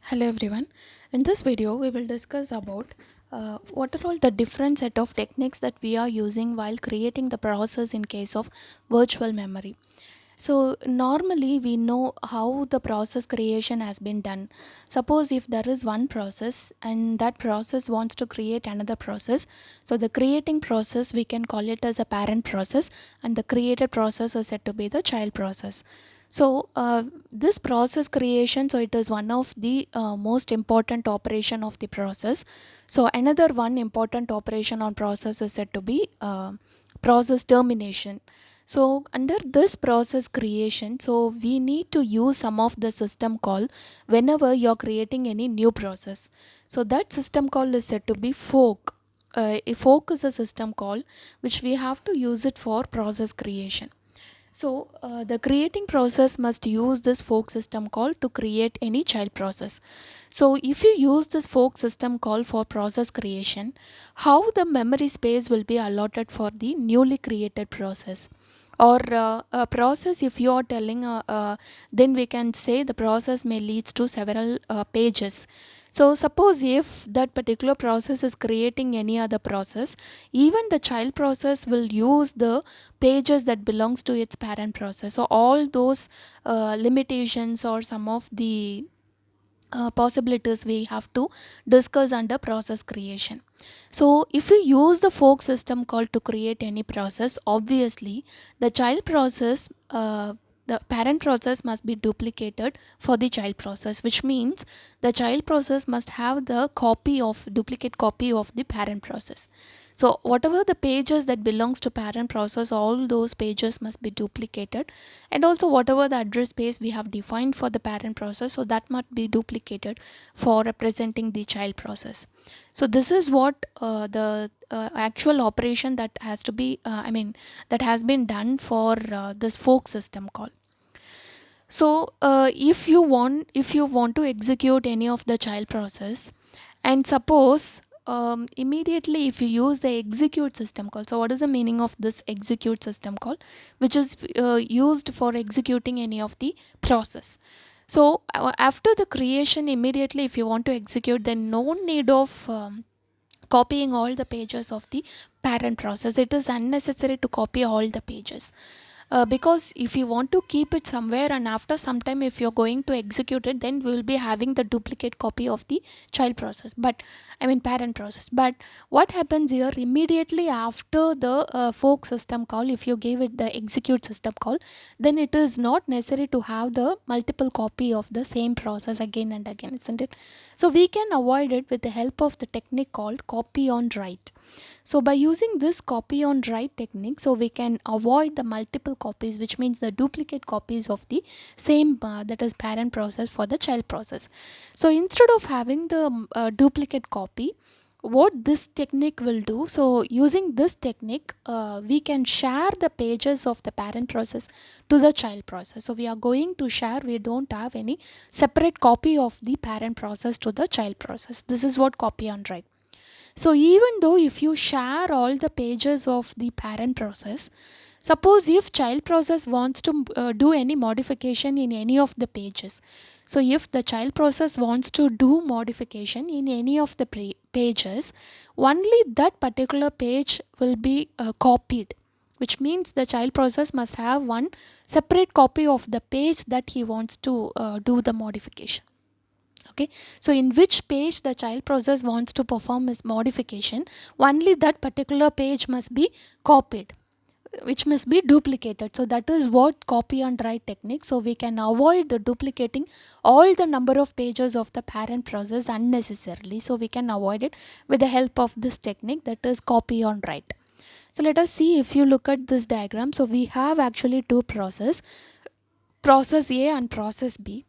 Hello everyone. In this video, we will discuss about what are all the different set of techniques that we are using while creating the process in case of virtual memory. So normally we know how the process creation has been done. Suppose if there is one process and that process wants to create another process, so the creating process we can call it as a parent process, and the created process is said to be the child process. So this process creation, so it is one of the most important operation of the process. So another one important operation on process is said to be process termination. So under this process creation, so we need to use some of the system call whenever you're creating any new process. So that system call is said to be fork. A fork is a system call which we have to use it for process creation. So the creating process must use this fork system call to create any child process. So if you use this fork system call for process creation, how the memory space will be allotted for the newly created process? Or a process, if you are telling then we can say the process may leads to several pages. So suppose if that particular process is creating any other process, even the child process will use the pages that belongs to its parent process. So all those limitations or some of the possibilities we have to discuss under process creation. So if we use the fork system call to create any process, obviously the child process the parent process must be duplicated for the child process, which means the child process must have the duplicate copy of the parent process. So whatever the pages that belongs to parent process, all those pages must be duplicated, and also whatever the address space we have defined for the parent process, so that must be duplicated for representing the child process. So this is what the actual operation that has to be that has been done for this fork system call. So if you want to execute any of the child process, and suppose immediately if you use the execute system call. So what is the meaning of this execute system call, which is used for executing any of the process? So after the creation, immediately if you want to execute, then no need of copying all the pages of the parent process. It is unnecessary to copy all the pages, because if you want to keep it somewhere and after some time if you're going to execute it, then we will be having the duplicate copy of the child process, but parent process. But what happens here, immediately after the fork system call, if you give it the execute system call, then it is not necessary to have the multiple copy of the same process again and again, isn't it? So we can avoid it with the help of the technique called copy on write. So by using this copy on write technique, so we can avoid the multiple copies, which means the duplicate copies of the same that is parent process for the child process. So instead of having the duplicate copy, what this technique will do, so using this technique we can share the pages of the parent process to the child process. So we are going to share, we don't have any separate copy of the parent process to the child process. This is what copy on write. So even though if you share all the pages of the parent process, suppose if child process wants to do any modification in any of the pages. So if the child process wants to do modification in any of the pages, only that particular page will be copied, which means the child process must have one separate copy of the page that he wants to do the modification. Okay, so in which page the child process wants to perform his modification, only that particular page must be copied, which must be duplicated. So that is what copy and write technique. So we can avoid duplicating all the number of pages of the parent process unnecessarily. So we can avoid it with the help of this technique, that is copy on write. So let us see, if you look at this diagram, so we have actually two process A and process B,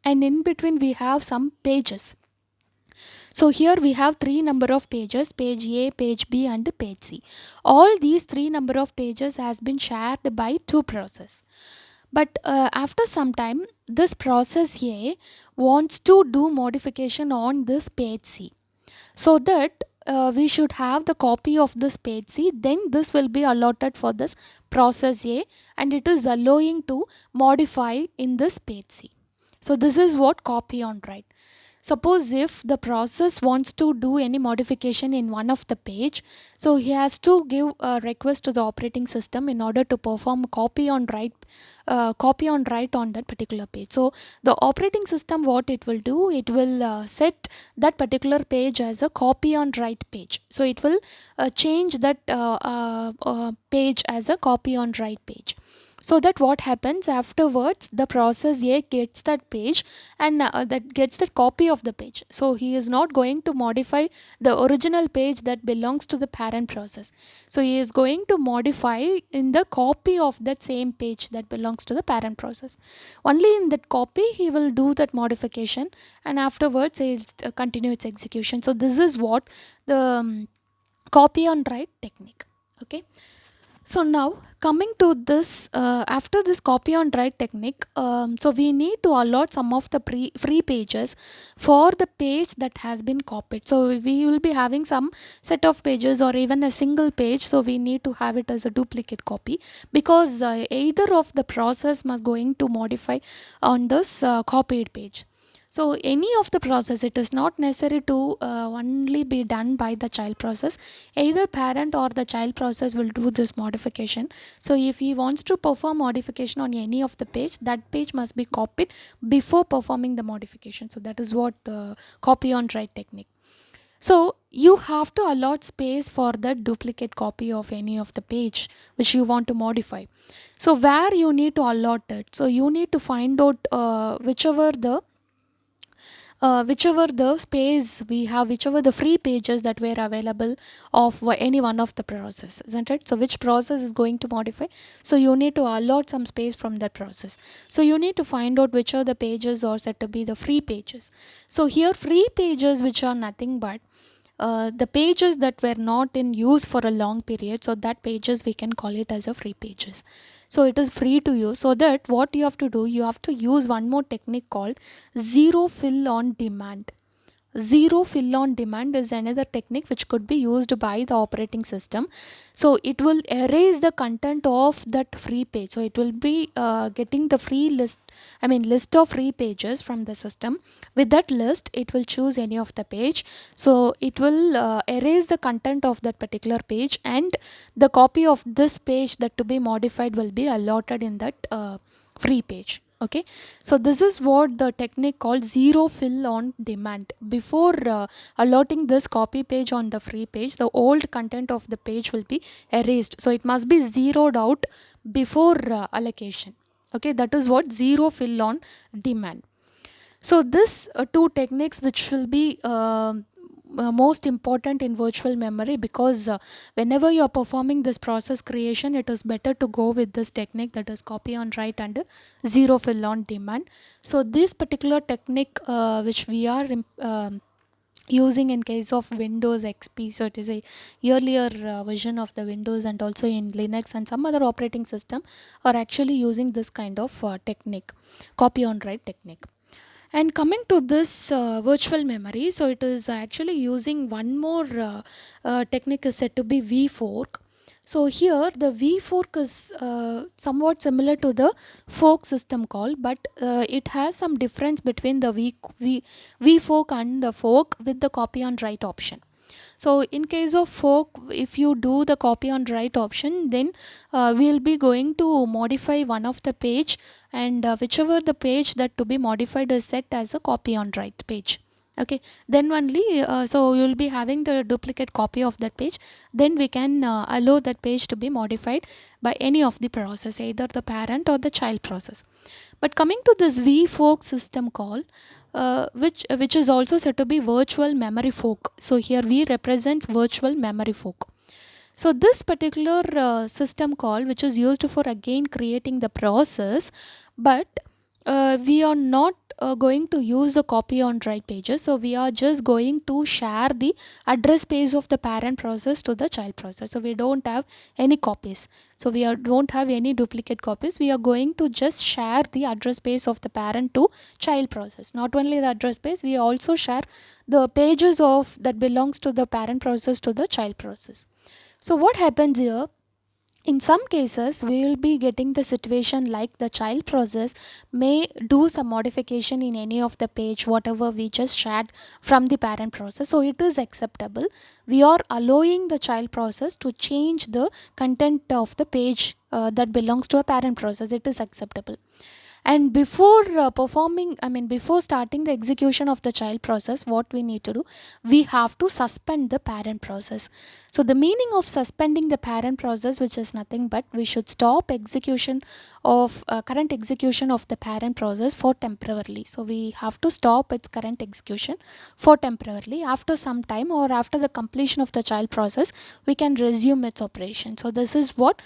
and in between we have some pages. So here we have three number of pages, page A, page B and page C. All these three number of pages has been shared by two process. But after some time, this process A wants to do modification on this page C. So that we should have the copy of this page C, then this will be allotted for this process A, and it is allowing to modify in this page C. So this is what copy on write. Suppose if the process wants to do any modification in one of the page, so he has to give a request to the operating system in order to perform copy on write on that particular page. So the operating system, what it will do, it will set that particular page as a copy on write page. So it will change that page as a copy on write page. So that what happens afterwards, the process A gets that page and that gets the copy of the page. So he is not going to modify the original page that belongs to the parent process. So he is going to modify in the copy of that same page that belongs to the parent process. Only in that copy he will do that modification, and afterwards he will continue its execution. So this is what the copy on write technique. Okay. So now coming to this, after this copy on write technique, so we need to allot some of the free pages for the page that has been copied. So we will be having some set of pages or even a single page. So we need to have it as a duplicate copy, because either of the process must going to modify on this copied page. So any of the process, it is not necessary to only be done by the child process. Either parent or the child process will do this modification. So if he wants to perform modification on any of the page, that page must be copied before performing the modification. So that is what the copy on write technique. So you have to allot space for the duplicate copy of any of the page which you want to modify. So where you need to allot it? So you need to find out whichever the space we have, whichever the free pages that were available of any one of the process, isn't it? So which process is going to modify, so you need to allot some space from that process. So you need to find out which are the pages are said to be the free pages. So here free pages, which are nothing but the pages that were not in use for a long period, so that pages we can call it as a free pages. So it is free to use. So that what you have to do, you have to use one more technique called zero fill on demand. Zero fill on demand is another technique which could be used by the operating system. So it will erase the content of that free page. So it will be getting the free list of free pages from the system. With that list, it will choose any of the page. So it will erase the content of that particular page, and the copy of this page that to be modified will be allotted in that free page. Okay, so this is what the technique called zero fill on demand. Before allotting this copy page on the free page, the old content of the page will be erased. So it must be zeroed out before allocation. Okay, that is what zero fill on demand. So this two techniques which will be most important in virtual memory, because whenever you are performing this process creation, it is better to go with this technique, that is copy on write and zero fill on demand. So this particular technique which we are using in case of Windows XP, so it is a earlier version of the Windows, and also in Linux and some other operating system are actually using this kind of technique, copy on write technique. And coming to this virtual memory, so it is actually using one more technique is said to be vfork. So here the vfork is somewhat similar to the fork system call, but it has some difference between the vfork and the fork with the copy on write option. So in case of fork, if you do the copy on write option, then we'll be going to modify one of the page, and whichever the page that to be modified is set as a copy on write page. Okay, then only so you'll be having the duplicate copy of that page, then we can allow that page to be modified by any of the process, either the parent or the child process. But coming to this vfork system call, which is also said to be virtual memory fork. So here V represents virtual memory fork. So this particular system call, which is used for again creating the process, but we are not going to use the copy on write pages. So we are just going to share the address space of the parent process to the child process. So we don't have any copies. So we don't have any duplicate copies. We are going to just share the address space of the parent to child process. Not only the address space, we also share the pages of that belongs to the parent process to the child process. So what happens here? In some cases we will be getting the situation like the child process may do some modification in any of the page whatever we just shared from the parent process, so it is acceptable. We are allowing the child process to change the content of the page that belongs to a parent process. It is acceptable. And before before starting the execution of the child process, what we need to do, we have to suspend the parent process. So the meaning of suspending the parent process, which is nothing but we should stop execution of current execution of the parent process for temporarily. So we have to stop its current execution for temporarily. After some time or after the completion of the child process, we can resume its operation. So this is what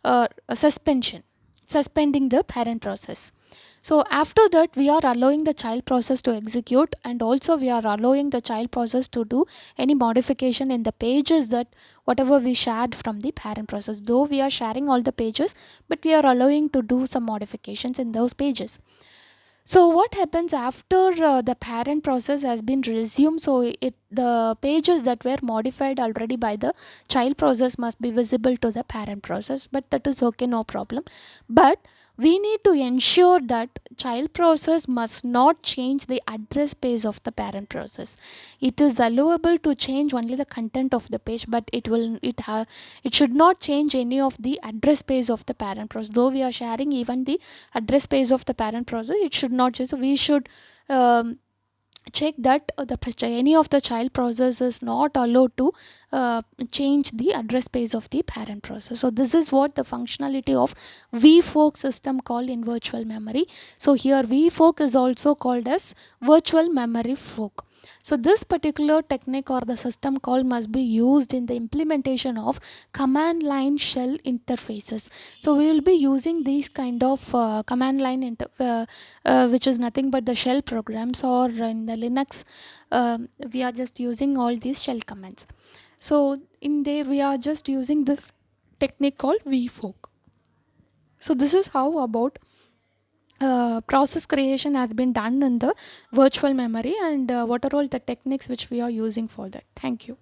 a suspending the parent process. So after that we are allowing the child process to execute, and also we are allowing the child process to do any modification in the pages that whatever we shared from the parent process. Though we are sharing all the pages, but we are allowing to do some modifications in those pages. So what happens after the parent process has been resumed? So the pages that were modified already by the child process must be visible to the parent process, but that is okay, no problem. But we need to ensure that child process must not change the address space of the parent process. It is allowable to change only the content of the page, but it should not change any of the address space of the parent process. Though we are sharing even the address space of the parent process, it should not change. So we should check that any of the child process is not allowed to change the address space of the parent process. So this is what the functionality of vfork system called in virtual memory. So here vfork is also called as virtual memory fork. So this particular technique or the system call must be used in the implementation of command line shell interfaces. So we will be using these kind of command line which is nothing but the shell programs, or in the Linux we are just using all these shell commands. So in there we are just using this technique called vfork. So this is how about process creation has been done in the virtual memory, and what are all the techniques which we are using for that. Thank you.